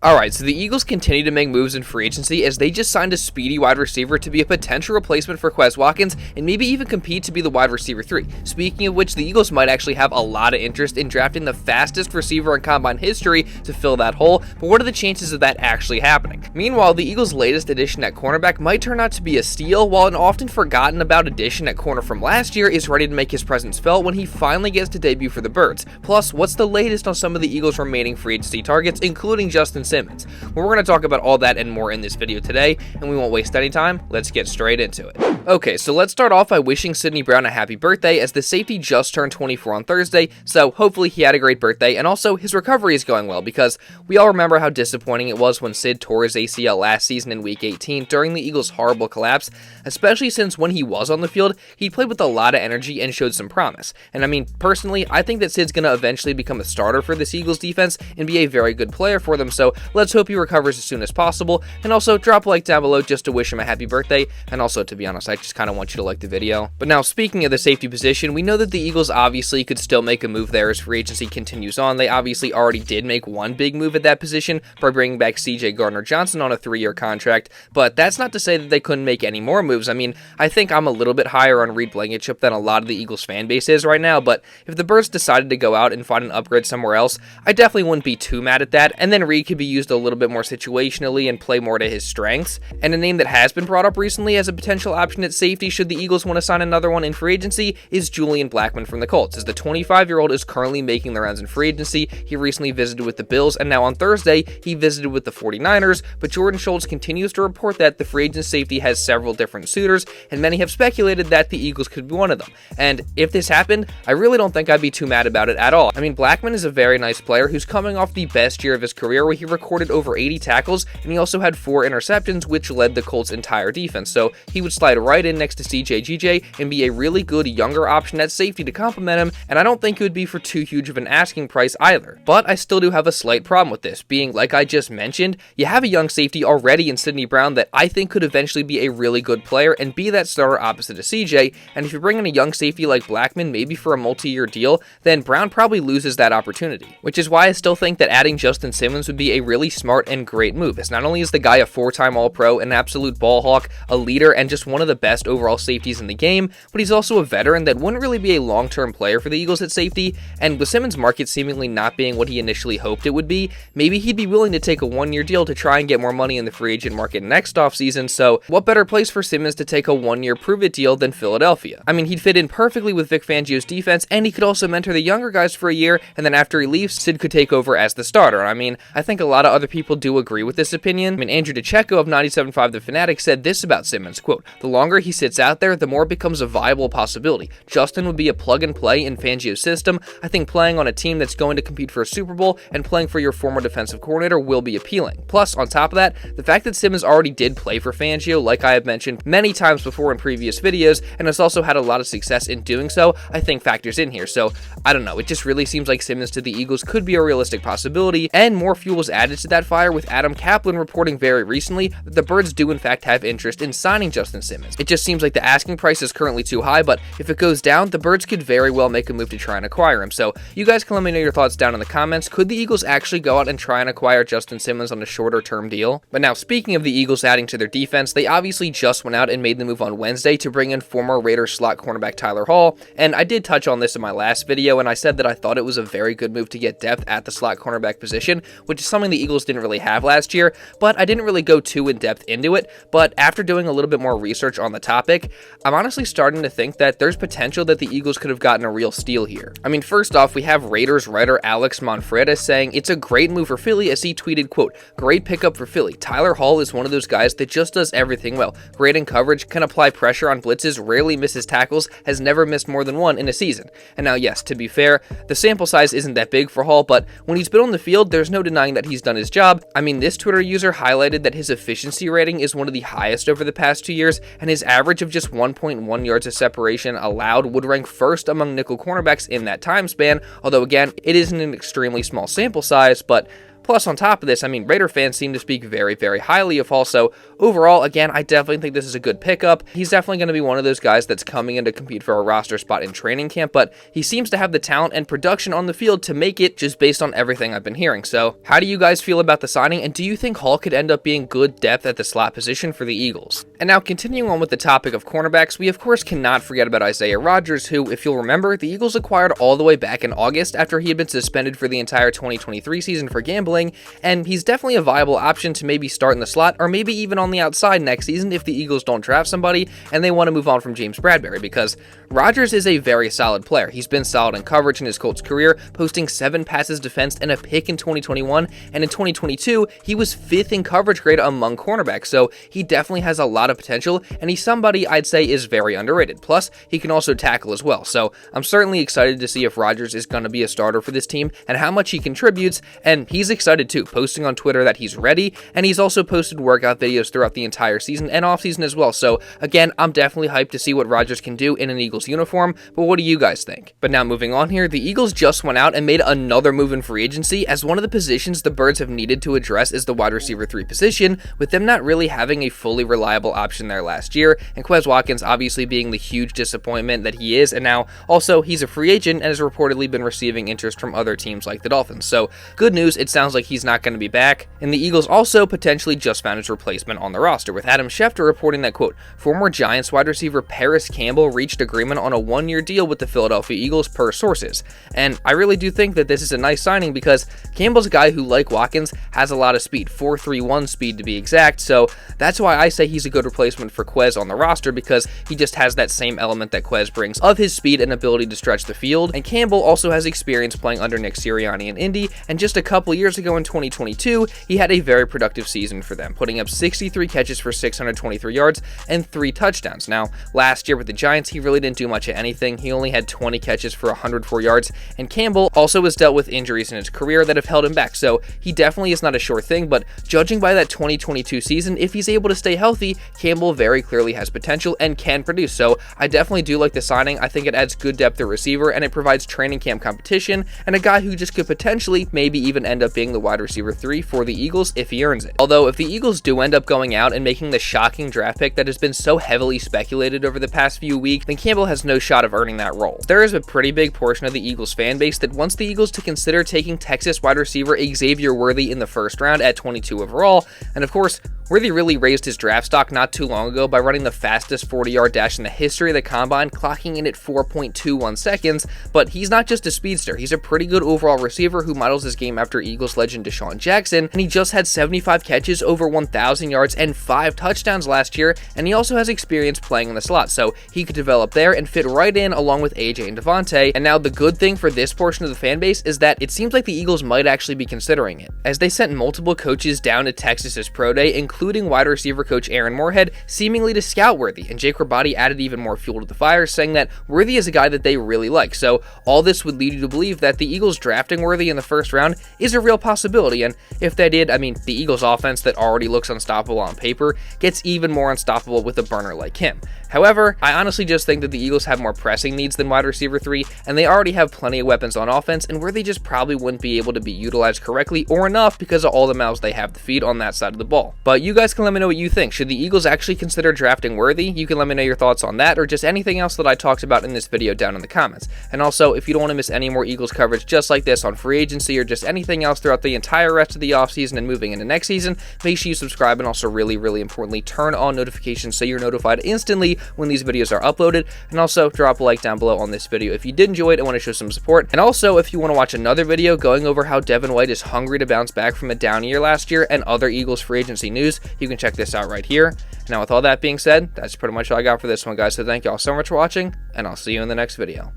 Alright, so the Eagles continue to make moves in free agency as they just signed a speedy wide receiver to be a potential replacement for Quez Watkins and maybe even compete to be the wide receiver 3. Speaking of which, the Eagles might actually have a lot of interest in drafting the fastest receiver in combine history to fill that hole, but what are the chances of that actually happening? Meanwhile, the Eagles' latest addition at cornerback might turn out to be a steal, while an often forgotten about addition at corner from last year is ready to make his presence felt when he finally gets to debut for the Birds. Plus, what's the latest on some of the Eagles' remaining free agency targets, including Justin Simmons? Well, we're going to talk about all that and more in this video today, and we won't waste any time. Let's get straight into it. Okay, so let's start off by wishing Sidney Brown a happy birthday, as the safety just turned 24 on Thursday, so hopefully he had a great birthday, and also his recovery is going well, because we all remember how disappointing it was when Sid tore his ACL last season in Week 18 during the Eagles' horrible collapse, especially since when he was on the field, he played with a lot of energy and showed some promise. And I mean, personally, I think that Sid's going to eventually become a starter for this Eagles defense and be a very good player for them, so let's hope he recovers as soon as possible, and also drop a like down below just to wish him a happy birthday, and also, to be honest, I just kind of want you to like the video. But now, speaking of the safety position, we know that the Eagles obviously could still make a move there as free agency continues on. They obviously already did make one big move at that position by bringing back CJ Gardner-Johnson on a 3-year contract, but that's not to say that they couldn't make any more moves. I mean, I think I'm a little bit higher on Reed Blankenship than a lot of the Eagles fan base is right now, but if the Birds decided to go out and find an upgrade somewhere else, I definitely wouldn't be too mad at that, and then Reed could be used a little bit more situationally and play more to his strengths. And a name that has been brought up recently as a potential option at safety should the Eagles want to sign another one in free agency is Julian Blackmon from the Colts, as the 25-year-old is currently making the rounds in free agency. He recently visited with the Bills, and now on Thursday, he visited with the 49ers, but Jordan Schultz continues to report that the free agent safety has several different suitors, and many have speculated that the Eagles could be one of them. And if this happened, I really don't think I'd be too mad about it at all. I mean, Blackmon is a very nice player who's coming off the best year of his career, where he recorded over 80 tackles, and he also had 4 interceptions, which led the Colts' entire defense. So he would slide right in next to CJ and be a really good younger option at safety to complement him, and I don't think it would be for too huge of an asking price either. But I still do have a slight problem with this, being, like I just mentioned, you have a young safety already in Sidney Brown that I think could eventually be a really good player and be that starter opposite to CJ, and if you bring in a young safety like Blackmon, maybe for a multi-year deal, then Brown probably loses that opportunity. Which is why I still think that adding Justin Simmons would be a really smart and great move, as not only is the guy a 4-time All-Pro, an absolute ball hawk, a leader, and just one of the best overall safeties in the game, but he's also a veteran that wouldn't really be a long-term player for the Eagles at safety, and with Simmons' market seemingly not being what he initially hoped it would be, maybe he'd be willing to take a 1-year deal to try and get more money in the free agent market next offseason, so what better place for Simmons to take a 1-year prove-it deal than Philadelphia? I mean, he'd fit in perfectly with Vic Fangio's defense, and he could also mentor the younger guys for a year, and then after he leaves, Sid could take over as the starter. I mean, I think a lot of other people do agree with this opinion. I mean, Andrew DeCecco of 97.5 The Fanatic said this about Simmons, quote, "The longer he sits out there, the more it becomes a viable possibility. Justin would be a plug-and-play in Fangio's system. I think playing on a team that's going to compete for a Super Bowl and playing for your former defensive coordinator will be appealing. Plus, on top of that, the fact that Simmons already did play for Fangio, like I have mentioned many times before in previous videos, and has also had a lot of success in doing so, I think factors in here. So, I don't know, it just really seems like Simmons to the Eagles could be a realistic possibility, and more fuel was added to that fire with Adam Kaplan reporting very recently that the Birds do in fact have interest in signing Justin Simmons. It just seems like the asking price is currently too high, but if it goes down, the Birds could very well make a move to try and acquire him. So you guys can let me know your thoughts down in the comments. Could the Eagles actually go out and try and acquire Justin Simmons on a shorter term deal? But now, speaking of the Eagles adding to their defense, they obviously just went out and made the move on Wednesday to bring in former Raiders slot cornerback Tyler Hall, and I did touch on this in my last video, and I said that I thought it was a very good move to get depth at the slot cornerback position, which is something the Eagles didn't really have last year, but I didn't really go too in depth into it. But after doing a little bit more research on the topic, I'm honestly starting to think that there's potential that the Eagles could have gotten a real steal here. I mean, first off, we have Raiders writer Alex Manfreda saying it's a great move for Philly, as he tweeted, quote, "Great pickup for Philly. Tyler Hall is one of those guys that just does everything well. Great in coverage, can apply pressure on blitzes, rarely misses tackles, has never missed more than one in a season." And now, yes, to be fair, the sample size isn't that big for Hall, but when he's been on the field, there's no denying that he's done his job. I mean, this Twitter user highlighted that his efficiency rating is one of the highest over the past 2 years, and his average of just 1.1 yards of separation allowed would rank first among nickel cornerbacks in that time span, although again, it isn't an extremely small sample size, but Plus, on top of this, I mean, Raider fans seem to speak very, very highly of Hall, so overall, again, I definitely think this is a good pickup. He's definitely going to be one of those guys that's coming in to compete for a roster spot in training camp, but he seems to have the talent and production on the field to make it, just based on everything I've been hearing. So how do you guys feel about the signing, and do you think Hall could end up being good depth at the slot position for the Eagles? And now, continuing on with the topic of cornerbacks, we of course cannot forget about Isaiah Rodgers, who, if you'll remember, the Eagles acquired all the way back in August after he had been suspended for the entire 2023 season for gambling, and he's definitely a viable option to maybe start in the slot, or maybe even on the outside next season if the Eagles don't draft somebody and they want to move on from James Bradberry, because Rodgers is a very solid player. He's been solid in coverage in his Colts career, posting 7 passes defensed and a pick in 2021, and in 2022, he was 5th in coverage grade among cornerbacks, so he definitely has a lot of potential, and he's somebody I'd say is very underrated. Plus, he can also tackle as well, so I'm certainly excited to see if Rodgers is going to be a starter for this team and how much he contributes, and he's excited too, posting on Twitter that he's ready, and he's also posted workout videos throughout the entire season and offseason as well. So again, I'm definitely hyped to see what Rodgers can do in an Eagles uniform, but what do you guys think? But now moving on here, the Eagles just went out and made another move in free agency, as one of the positions the Birds have needed to address is the wide receiver 3 position, with them not really having a fully reliable option there last year, and Quez Watkins obviously being the huge disappointment that he is, and now also he's a free agent and has reportedly been receiving interest from other teams like the Dolphins. So good news, it sounds like he's not going to be back, and the Eagles also potentially just found his replacement on the roster, with Adam Schefter reporting that, quote, former Giants wide receiver Parris Campbell reached agreement on a 1-year deal with the Philadelphia Eagles per sources. And I really do think that this is a nice signing, because Campbell's a guy who, like Watkins, has a lot of speed, 4.31 speed to be exact, so that's why I say he's a good replacement for Quez on the roster, because he just has that same element that Quez brings of his speed and ability to stretch the field, and Campbell also has experience playing under Nick Sirianni in Indy, and just a couple years ago in 2022, he had a very productive season for them, putting up 63 catches for 623 yards and 3 touchdowns. Now, last year with the Giants, he really didn't do much of anything. He only had 20 catches for 104 yards, and Campbell also has dealt with injuries in his career that have held him back, so he definitely is not a sure thing, but judging by that 2022 season, if he's able to stay healthy, Campbell very clearly has potential and can produce, so I definitely do like the signing. I think it adds good depth at receiver, and it provides training camp competition, and a guy who just could potentially maybe even end up being the wide receiver 3 for the Eagles if he earns it. Although, if the Eagles do end up going out and making the shocking draft pick that has been so heavily speculated over the past few weeks, then Campbell has no shot of earning that role. There is a pretty big portion of the Eagles fan base that wants the Eagles to consider taking Texas wide receiver Xavier Worthy in the first round at 22 overall, and of course, Worthy really raised his draft stock not too long ago by running the fastest 40-yard dash in the history of the combine, clocking in at 4.21 seconds, but he's not just a speedster, he's a pretty good overall receiver who models his game after Eagles legend Deshaun Jackson, and he just had 75 catches, over 1,000 yards, and 5 touchdowns last year, and he also has experience playing in the slot, so he could develop there and fit right in along with AJ and Devontae. And now the good thing for this portion of the fan base is that it seems like the Eagles might actually be considering it, as they sent multiple coaches down to Texas's pro day, including wide receiver coach Aaron Moorhead, seemingly to scout Worthy, and Jake Rabati added even more fuel to the fire, saying that Worthy is a guy that they really like. So all this would lead you to believe that the Eagles drafting Worthy in the first round is a real possibility, and if they did, I mean, the Eagles offense that already looks unstoppable on paper gets even more unstoppable with a burner like him. However, I honestly just think that the Eagles have more pressing needs than wide receiver 3, and they already have plenty of weapons on offense, and Worthy just probably wouldn't be able to be utilized correctly or enough because of all the mouths they have to feed on that side of the ball. But you guys can let me know what you think. Should the Eagles actually consider drafting Worthy? You can let me know your thoughts on that, or just anything else that I talked about in this video down in the comments. And also, if you don't want to miss any more Eagles coverage just like this on free agency or just anything else throughout the entire rest of the offseason and moving into next season, make sure you subscribe, and also really importantly, turn on notifications so you're notified instantly when these videos are uploaded. And also drop a like down below on this video if you did enjoy it and want to show some support. And also, if you want to watch another video going over how Devin White is hungry to bounce back from a down year last year and other Eagles free agency news, you can check this out right here. Now, with all that being said, that's pretty much all I got for this one, guys. So thank you all so much for watching, and I'll see you in the next video.